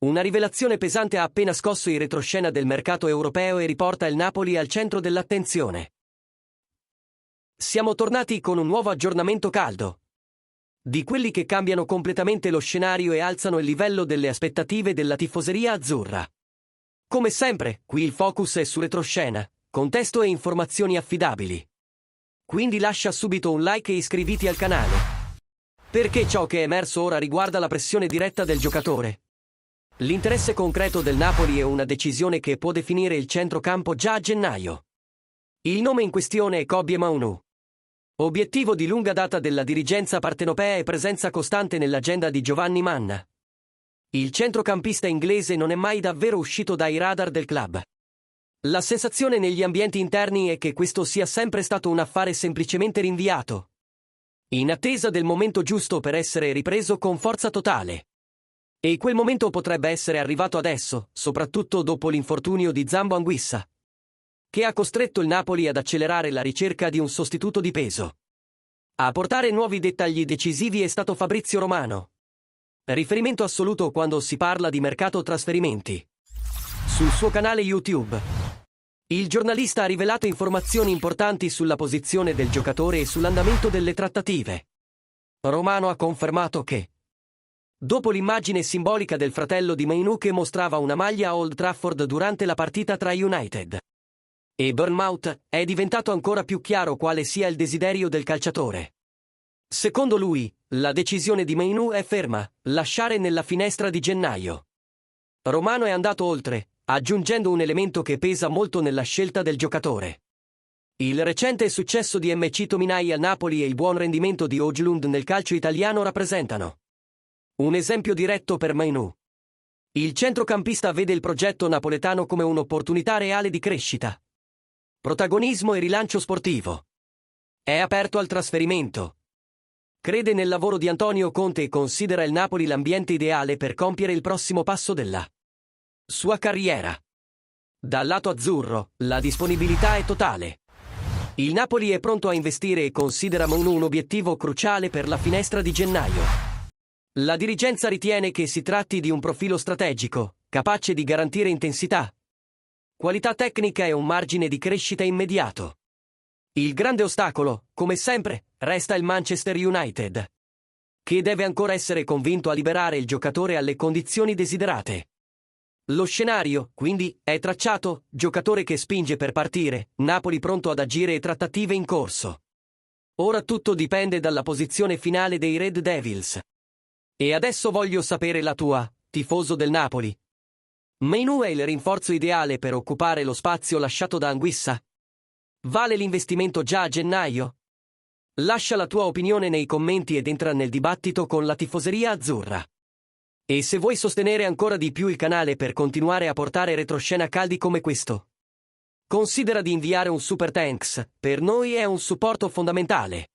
Una rivelazione pesante ha appena scosso il retroscena del mercato europeo e riporta il Napoli al centro dell'attenzione. Siamo tornati con un nuovo aggiornamento caldo. Di quelli che cambiano completamente lo scenario e alzano il livello delle aspettative della tifoseria azzurra. Come sempre, qui il focus è su retroscena, contesto e informazioni affidabili. Quindi lascia subito un like e iscriviti al canale. Perché ciò che è emerso ora riguarda la pressione diretta del giocatore. L'interesse concreto del Napoli è una decisione che può definire il centrocampo già a gennaio. Il nome in questione è Kobbie Mainoo. Obiettivo di lunga data della dirigenza partenopea e presenza costante nell'agenda di Giovanni Manna. Il centrocampista inglese non è mai davvero uscito dai radar del club. La sensazione negli ambienti interni è che questo sia sempre stato un affare semplicemente rinviato, in attesa del momento giusto per essere ripreso con forza totale. E quel momento potrebbe essere arrivato adesso, soprattutto dopo l'infortunio di Zambo Anguissa, che ha costretto il Napoli ad accelerare la ricerca di un sostituto di peso. A portare nuovi dettagli decisivi è stato Fabrizio Romano, riferimento assoluto quando si parla di mercato trasferimenti. Sul suo canale YouTube, il giornalista ha rivelato informazioni importanti sulla posizione del giocatore e sull'andamento delle trattative. Romano ha confermato che, dopo l'immagine simbolica del fratello di Mainoo che mostrava una maglia a Old Trafford durante la partita tra United e Bournemouth, è diventato ancora più chiaro quale sia il desiderio del calciatore. Secondo lui, la decisione di Mainoo è ferma, lasciare nella finestra di gennaio. Romano è andato oltre, aggiungendo un elemento che pesa molto nella scelta del giocatore. Il recente successo di MC Tominay al Napoli e il buon rendimento di Højlund nel calcio italiano rappresentano un esempio diretto per Mainoo. Il centrocampista vede il progetto napoletano come un'opportunità reale di crescita, protagonismo e rilancio sportivo. È aperto al trasferimento. Crede nel lavoro di Antonio Conte e considera il Napoli l'ambiente ideale per compiere il prossimo passo della sua carriera. Dal lato azzurro, la disponibilità è totale. Il Napoli è pronto a investire e considera Mainoo un obiettivo cruciale per la finestra di gennaio. La dirigenza ritiene che si tratti di un profilo strategico, capace di garantire intensità, qualità tecnica e un margine di crescita immediato. Il grande ostacolo, come sempre, resta il Manchester United, che deve ancora essere convinto a liberare il giocatore alle condizioni desiderate. Lo scenario, quindi, è tracciato: giocatore che spinge per partire, Napoli pronto ad agire e trattative in corso. Ora tutto dipende dalla posizione finale dei Red Devils. E adesso voglio sapere la tua, tifoso del Napoli. Mainoo è il rinforzo ideale per occupare lo spazio lasciato da Anguissa? Vale l'investimento già a gennaio? Lascia la tua opinione nei commenti ed entra nel dibattito con la tifoseria azzurra. E se vuoi sostenere ancora di più il canale per continuare a portare retroscena caldi come questo, considera di inviare un super thanks, per noi è un supporto fondamentale.